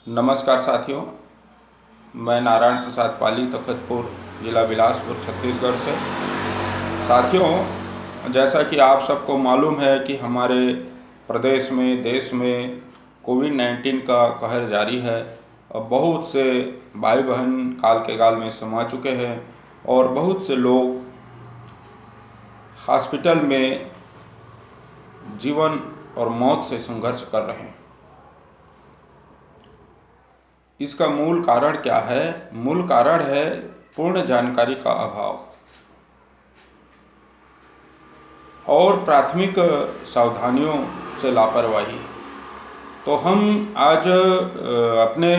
नमस्कार साथियों, मैं नारायण प्रसाद पाली, तखतपुर, जिला बिलासपुर, छत्तीसगढ़ से। साथियों, जैसा कि आप सबको मालूम है कि हमारे प्रदेश में, देश में कोविड-19 का कहर जारी है। अब बहुत से भाई बहन काल के गाल में समा चुके हैं और बहुत से लोग हॉस्पिटल में जीवन और मौत से संघर्ष कर रहे हैं। इसका मूल कारण क्या है? मूल कारण है पूर्ण जानकारी का अभाव और प्राथमिक सावधानियों से लापरवाही। तो हम आज अपने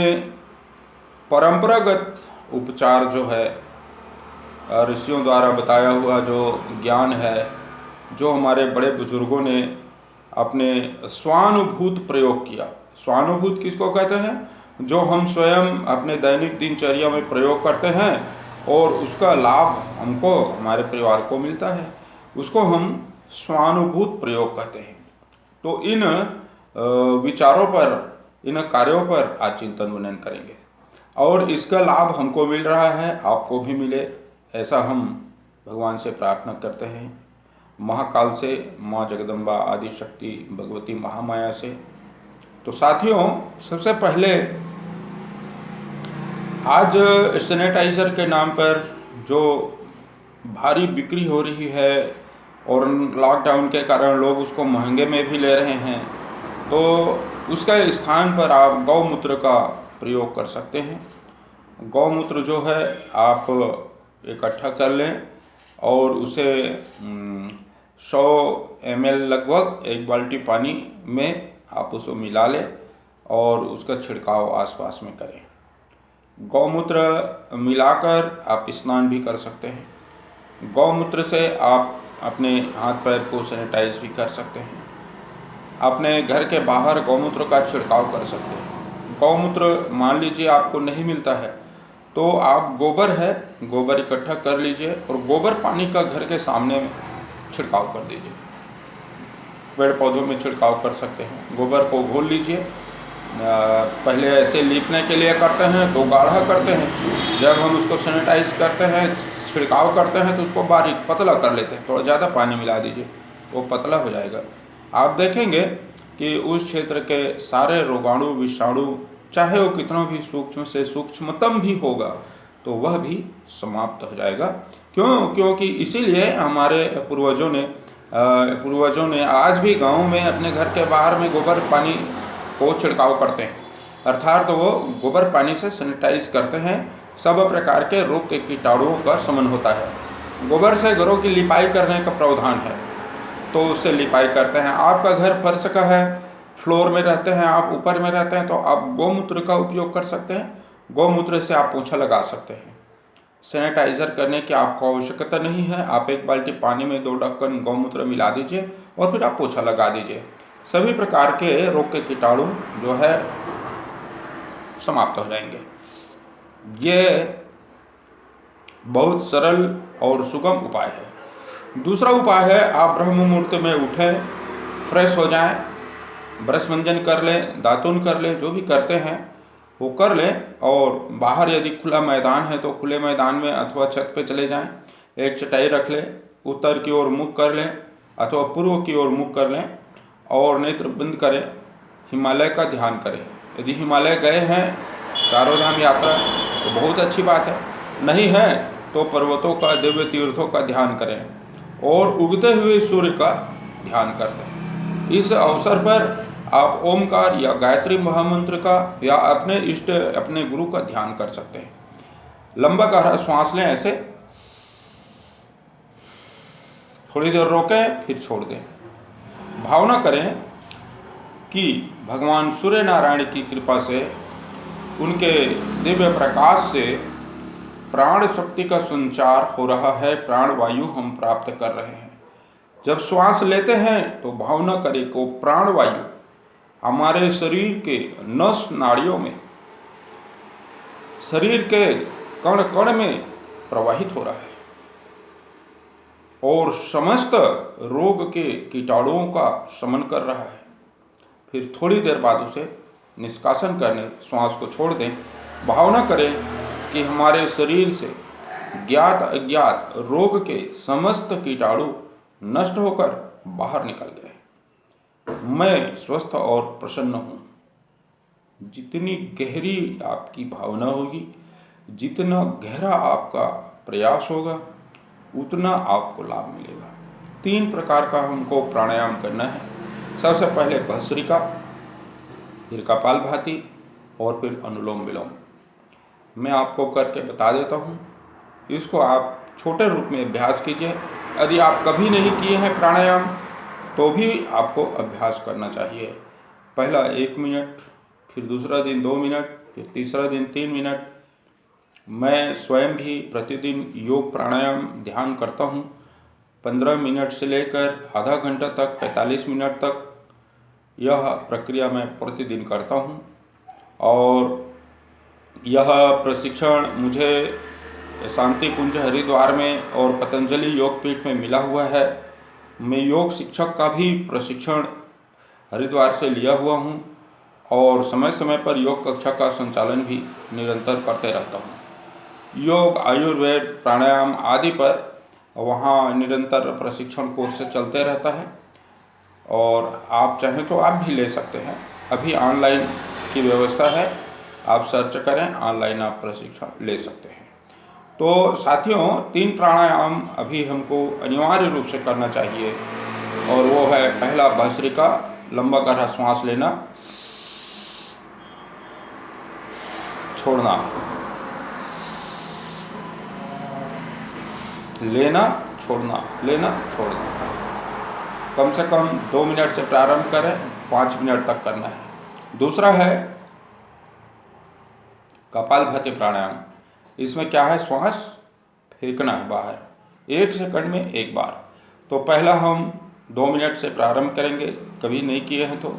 परंपरागत उपचार जो है, ऋषियों द्वारा बताया हुआ जो ज्ञान है, जो हमारे बड़े बुजुर्गों ने अपने स्वानुभूत प्रयोग किया। स्वानुभूत किसको कहते हैं? जो हम स्वयं अपने दैनिक दिनचर्या में प्रयोग करते हैं और उसका लाभ हमको, हमारे परिवार को मिलता है, उसको हम स्वानुभूत प्रयोग कहते हैं। तो इन विचारों पर, इन कार्यों पर आज चिंतन मनन करेंगे और इसका लाभ हमको मिल रहा है, आपको भी मिले, ऐसा हम भगवान से प्रार्थना करते हैं। महाकाल से, माँ जगदम्बा आदि शक्ति भगवती महामाया से। तो साथियों, सबसे पहले आज सैनिटाइज़र के नाम पर जो भारी बिक्री हो रही है और लॉकडाउन के कारण लोग उसको महंगे में भी ले रहे हैं, तो उसके स्थान पर आप गौमूत्र का प्रयोग कर सकते हैं। गौमूत्र जो है आप इकट्ठा कर लें और उसे 100 ml लगभग 1 बाल्टी पानी में आप उसको मिला लें और उसका छिड़काव आसपास में करें। गौमूत्र मिलाकर आप स्नान भी कर सकते हैं। गौमूत्र से आप अपने हाथ पैर को सैनिटाइज भी कर सकते हैं। अपने घर के बाहर गौमूत्र का छिड़काव कर सकते हैं। गौमूत्र मान लीजिए आपको नहीं मिलता है तो आप गोबर है, गोबर इकट्ठा कर लीजिए और गोबर पानी का घर के सामने में छिड़काव कर दीजिए। पेड़ पौधों में छिड़काव कर सकते हैं। गोबर को घोल लीजिए। पहले ऐसे लीपने के लिए करते हैं तो गाढ़ा करते हैं, जब हम उसको सैनिटाइज करते हैं, छिड़काव करते हैं तो उसको बारीक पतला कर लेते हैं। थोड़ा ज़्यादा पानी मिला दीजिए, वो पतला हो जाएगा। आप देखेंगे कि उस क्षेत्र के सारे रोगाणु, विषाणु, चाहे वो कितना भी सूक्ष्म से सूक्ष्मतम भी होगा, तो वह भी समाप्त हो जाएगा। क्योंकि इसीलिए हमारे पूर्वजों ने आज भी गाँव में अपने घर के बाहर में गोबर पानी को छिड़काव करते हैं, अर्थात तो वो गोबर पानी से सैनिटाइज करते हैं। सब प्रकार के रोग के कीटाणुओं का शमन होता है। गोबर से घरों की लिपाई करने का प्रावधान है, तो उससे लिपाई करते हैं। आपका घर फर्श का है, फ्लोर में रहते हैं, आप ऊपर में रहते हैं, तो आप गौमूत्र का उपयोग कर सकते हैं। गौमूत्र से आप पोछा लगा सकते हैं। सैनिटाइज़र करने की आपको आवश्यकता नहीं है। आप 1 बाल्टी पानी में 2 ढक्कन गौमूत्र मिला दीजिए और फिर आप पोछा लगा दीजिए। सभी प्रकार के रोग के कीटाणु जो है समाप्त हो जाएंगे। ये बहुत सरल और सुगम उपाय है। दूसरा उपाय है, आप ब्रह्म मुहूर्त में उठें, फ्रेश हो जाएं, ब्रश मंजन कर लें, दातुन कर लें, जो भी करते हैं वो कर लें और बाहर यदि खुला मैदान है तो खुले मैदान में अथवा छत पे चले जाएं। एक चटाई रख लें, उत्तर की ओर मुख कर लें अथवा पूर्व की ओर मुख कर लें और नेत्र बंद करें। हिमालय का ध्यान करें। यदि हिमालय गए हैं चारों धाम यात्रा तो बहुत अच्छी बात है, नहीं है तो पर्वतों का, दिव्य तीर्थों का ध्यान करें और उगते हुए सूर्य का ध्यान कर लें। इस अवसर पर आप ओमकार या गायत्री महामंत्र का या अपने इष्ट, अपने गुरु का ध्यान कर सकते हैं। लंबा गहरा श्वास लें, ऐसे थोड़ी देर रोकें फिर छोड़ दें। भावना करें कि भगवान सूर्य नारायण की कृपा से, उनके दिव्य प्रकाश से प्राण शक्ति का संचार हो रहा है, प्राण वायु हम प्राप्त कर रहे हैं। जब श्वास लेते हैं तो भावना करें को प्राण वायु हमारे शरीर के नस नाड़ियों में, शरीर के कण कण में प्रवाहित हो रहा है और समस्त रोग के कीटाणुओं का शमन कर रहा है। फिर थोड़ी देर बाद उसे निष्कासन करने, श्वास को छोड़ दें। भावना करें कि हमारे शरीर से ज्ञात अज्ञात रोग के समस्त कीटाणु नष्ट होकर बाहर निकल गए। मैं स्वस्थ और प्रसन्न हूँ। जितनी गहरी आपकी भावना होगी, जितना गहरा आपका प्रयास होगा, उतना आपको लाभ मिलेगा। 3 प्रकार का हमको प्राणायाम करना है। सबसे पहले भस्त्रिका, फिर कपालभाति और फिर अनुलोम विलोम। मैं आपको करके बता देता हूँ। इसको आप छोटे रूप में अभ्यास कीजिए। यदि आप कभी नहीं किए हैं प्राणायाम तो भी आपको अभ्यास करना चाहिए। पहला 1 मिनट, फिर दूसरा दिन 2 मिनट, फिर तीसरा दिन 3 मिनट। मैं स्वयं भी प्रतिदिन योग प्राणायाम ध्यान करता हूँ। 15 मिनट से लेकर आधा घंटा तक, 45 मिनट तक यह प्रक्रिया मैं प्रतिदिन करता हूँ। और यह प्रशिक्षण मुझे शांति कुंज हरिद्वार में और पतंजलि योगपीठ में मिला हुआ है। मैं योग शिक्षक का भी प्रशिक्षण हरिद्वार से लिया हुआ हूँ और समय समय पर योग कक्षा का संचालन भी निरंतर करते रहता हूँ। योग, आयुर्वेद, प्राणायाम आदि पर वहाँ निरंतर प्रशिक्षण कोर्स चलते रहता है और आप चाहें तो आप भी ले सकते हैं। अभी ऑनलाइन की व्यवस्था है, आप सर्च करें, ऑनलाइन आप प्रशिक्षण ले सकते हैं। तो साथियों, 3 प्राणायाम अभी हमको अनिवार्य रूप से करना चाहिए और वो है, पहला भस्त्रिका, लंबा गहरा श्वास लेना, छोड़ना, लेना, छोड़ना, लेना, छोड़ना। कम से कम 2 मिनट से प्रारंभ करें, 5 मिनट तक करना है। दूसरा है कपालभाति प्राणायाम। इसमें क्या है, श्वास फेंकना है बाहर 1 सेकंड में 1 बार। तो पहला हम 2 मिनट से प्रारंभ करेंगे, कभी नहीं किए हैं तो,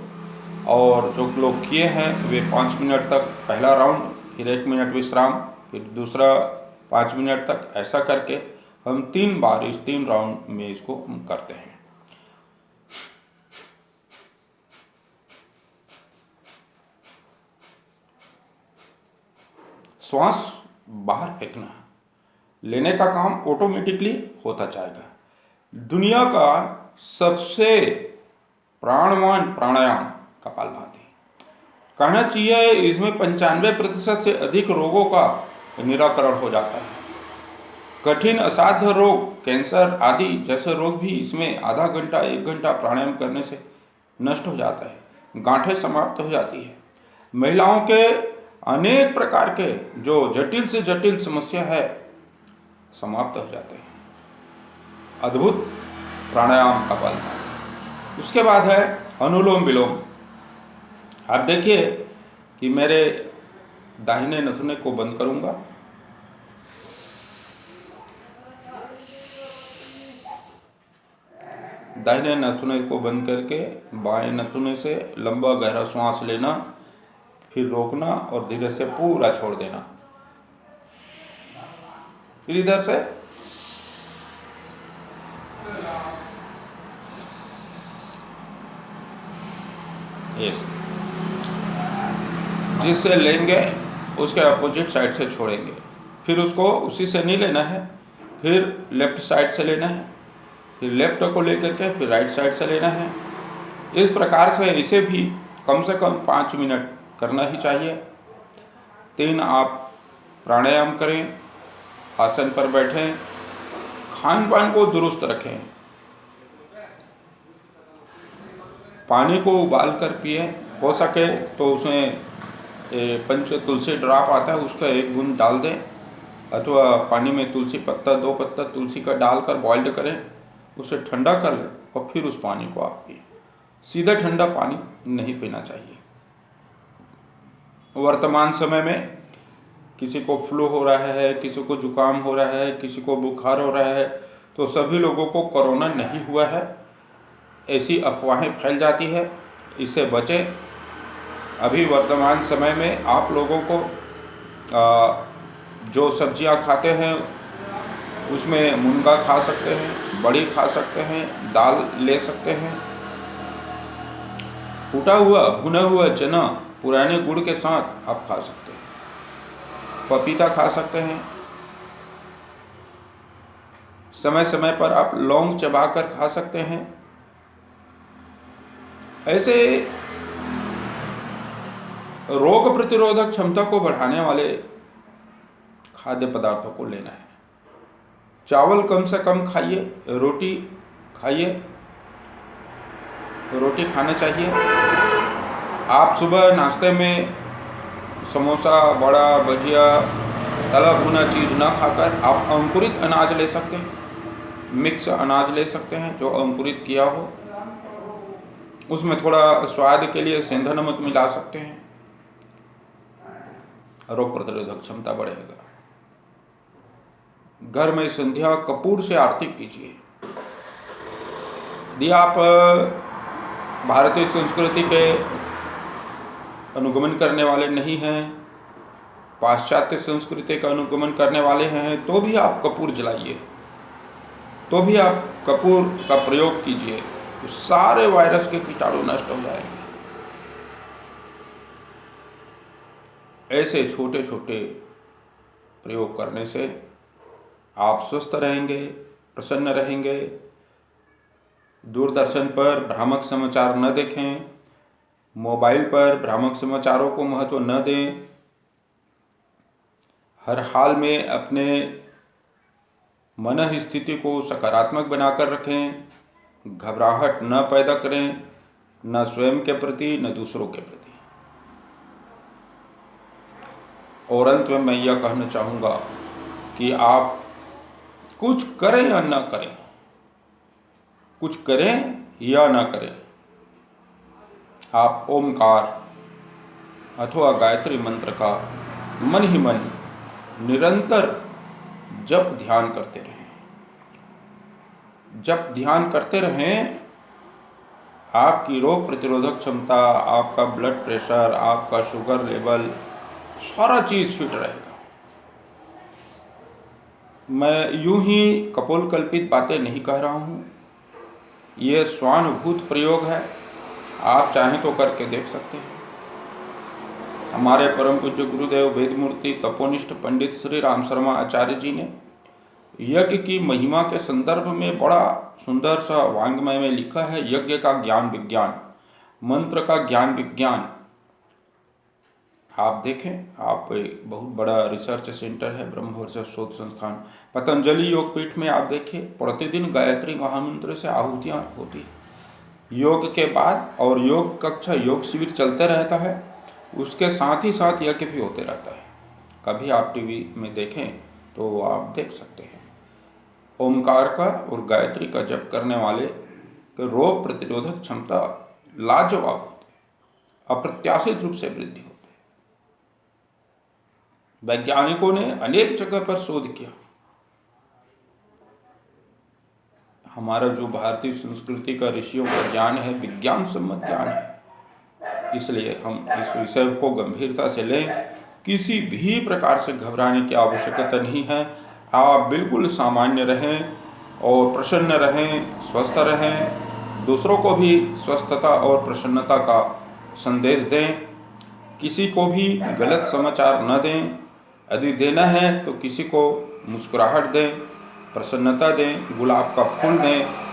और जो लोग किए हैं वे 5 मिनट तक पहला राउंड, फिर 1 मिनट विश्राम, फिर दूसरा 5 मिनट तक, ऐसा करके हम 3 बार इस 3 राउंड में इसको हम करते हैं। श्वास बाहर फेंकना है, लेने का काम ऑटोमेटिकली होता जाएगा। दुनिया का सबसे प्राणवान प्राणायाम कपालभाति। कहना चाहिए इसमें 95% से अधिक रोगों का निराकरण हो जाता है। कठिन असाध्य रोग, कैंसर आदि जैसे रोग भी इसमें आधा घंटा 1 घंटा प्राणायाम करने से नष्ट हो जाता है। गांठें समाप्त हो जाती है। महिलाओं के अनेक प्रकार के जो जटिल से जटिल समस्या है समाप्त हो जाते हैं। अद्भुत प्राणायाम कपालभाति। उसके बाद है अनुलोम विलोम। आप देखिए कि मेरे दाहिने नथुने को बंद करूंगा, दाहिने नथुने को बंद करके बाएं नथुने से लंबा गहरा श्वास लेना, फिर रोकना और धीरे से पूरा छोड़ देना। फिर इधर से जिससे लेंगे उसके अपोजिट साइड से छोड़ेंगे। फिर उसको उसी से नहीं लेना है, फिर लेफ्ट साइड से लेना है, फिर लेफ्ट को लेकर के फिर राइट साइड से लेना है। इस प्रकार से इसे भी कम से कम 5 मिनट करना ही चाहिए। 3 आप प्राणायाम करें, आसन पर बैठें, खान पान को दुरुस्त रखें, पानी को उबाल कर पिए, हो सके तो उसमें पंच तुलसी ड्रॉप आता है उसका 1 बूंद डाल दें, अथवा पानी में तुलसी पत्ता 2 पत्ता तुलसी का डालकर बॉइल्ड करें, उसे ठंडा कर लें और फिर उस पानी को आप पिए। सीधा ठंडा पानी नहीं पीना चाहिए। वर्तमान समय में किसी को फ्लू हो रहा है, किसी को जुकाम हो रहा है, किसी को बुखार हो रहा है, तो सभी लोगों को कोरोना नहीं हुआ है, ऐसी अफवाहें फैल जाती है। इससे बचें। अभी वर्तमान समय में आप लोगों को जो सब्जियां खाते हैं उसमें मुनगा खा सकते हैं, बड़ी खा सकते हैं, दाल ले सकते हैं, फूटा हुआ भुना हुआ चना पुराने गुड़ के साथ आप खा सकते हैं। पपीता खा सकते हैं। समय समय पर आप लौंग चबाकर खा सकते हैं। ऐसे रोग प्रतिरोधक क्षमता को बढ़ाने वाले खाद्य पदार्थों को लेना है। चावल कम से कम खाइए, रोटी खाइए, रोटी खाना चाहिए। आप सुबह नाश्ते में समोसा, वड़ा, भजिया, तला भुना चीज़ ना खाकर आप अंकुरित अनाज ले सकते हैं, मिक्स अनाज ले सकते हैं जो अंकुरित किया हो। उसमें थोड़ा स्वाद के लिए सेंधा नमक मिला सकते हैं। रोग प्रतिरोधक क्षमता बढ़ेगा। घर में संध्या कपूर से आरती कीजिए। यदि आप भारतीय संस्कृति के अनुगमन करने वाले नहीं हैं, पाश्चात्य संस्कृति का अनुगमन करने वाले हैं, तो भी आप कपूर जलाइए, तो भी आप कपूर का प्रयोग कीजिए, तो सारे वायरस के कीटाणु नष्ट हो जाएंगे। ऐसे छोटे छोटे प्रयोग करने से आप स्वस्थ रहेंगे, प्रसन्न रहेंगे। दूरदर्शन पर भ्रामक समाचार न देखें, मोबाइल पर भ्रामक समाचारों को महत्व न दें। हर हाल में अपने मन स्थिति को सकारात्मक बनाकर रखें। घबराहट न पैदा करें, न स्वयं के प्रति न दूसरों के प्रति। और अंत में मैं यह कहना चाहूँगा कि आप कुछ करें या न करें, कुछ करें या न करें, आप ओमकार अथवा गायत्री मंत्र का मन ही मन निरंतर जप ध्यान करते रहें। जप ध्यान करते रहें, आपकी रोग प्रतिरोधक क्षमता, आपका ब्लड प्रेशर, आपका शुगर लेवल, सारा चीज़ फिट रहेगा। मैं यूं ही कपोलकल्पित बातें नहीं कह रहा हूँ, ये स्वानुभूत प्रयोग है। आप चाहें तो करके देख सकते हैं। हमारे परम पूज्य गुरुदेव वेदमूर्ति तपोनिष्ठ पंडित श्री राम शर्मा आचार्य जी ने यज्ञ की महिमा के संदर्भ में बड़ा सुंदर सा वांग्मय में लिखा है, यज्ञ का ज्ञान विज्ञान, मंत्र का ज्ञान विज्ञान। आप देखें, आप एक बहुत बड़ा रिसर्च सेंटर है ब्रह्मवर्ष शोध संस्थान पतंजलि योगपीठ में, आप देखिए प्रतिदिन गायत्री महामंत्र से आहुतियाँ होती है। योग के बाद और योग कक्षा, योग शिविर चलते रहता है, उसके साथ ही साथ यज्ञ भी होते रहता है। कभी आप टीवी में देखें तो आप देख सकते हैं। ओमकार का और गायत्री का जप करने वाले के रोग प्रतिरोधक क्षमता लाजवाब होती है, अप्रत्याशित रूप से वृद्धि होती है। वैज्ञानिकों ने अनेक जगह पर शोध किया। हमारा जो भारतीय संस्कृति का ऋषियों का ज्ञान है, विज्ञान सम्मत ज्ञान है, इसलिए हम इस विषय को गंभीरता से लें। किसी भी प्रकार से घबराने की आवश्यकता नहीं है। आप बिल्कुल सामान्य रहें और प्रसन्न रहें, स्वस्थ रहें। दूसरों को भी स्वस्थता और प्रसन्नता का संदेश दें। किसी को भी गलत समाचार न दें। यदि देना है तो किसी को मुस्कुराहट दें, प्रसन्नता दें, गुलाब का फूल दें।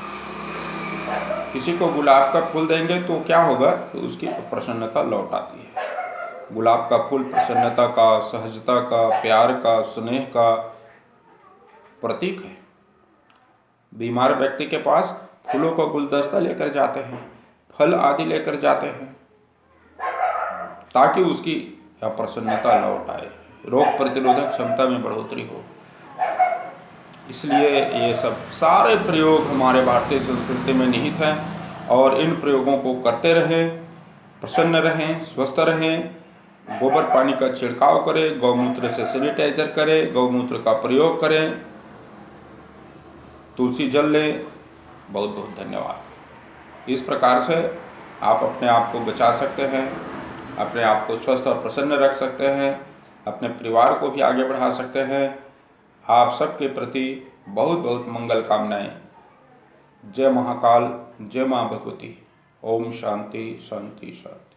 किसी को गुलाब का फूल देंगे तो क्या होगा कि उसकी प्रसन्नता लौट आती है। गुलाब का फूल प्रसन्नता का, सहजता का, प्यार का, स्नेह का प्रतीक है। बीमार व्यक्ति के पास फूलों का गुलदस्ता लेकर जाते हैं, फल आदि लेकर जाते हैं, ताकि उसकी प्रसन्नता लौट आए, रोग प्रतिरोधक क्षमता में बढ़ोतरी हो। इसलिए ये सब सारे प्रयोग हमारे भारतीय संस्कृति में निहित हैं और इन प्रयोगों को करते रहें, प्रसन्न रहें, स्वस्थ रहें। गोबर पानी का छिड़काव करें, गौमूत्र से सैनिटाइजर करें, गौमूत्र का प्रयोग करें, तुलसी जल लें। बहुत बहुत धन्यवाद। इस प्रकार से आप अपने आप को बचा सकते हैं, अपने आप को स्वस्थ और प्रसन्न रख सकते हैं, अपने परिवार को भी आगे बढ़ा सकते हैं। आप सबके प्रति बहुत बहुत मंगल कामनाएं। जय महाकाल, जय माँ भगवती। ओम शांति शांति शांति।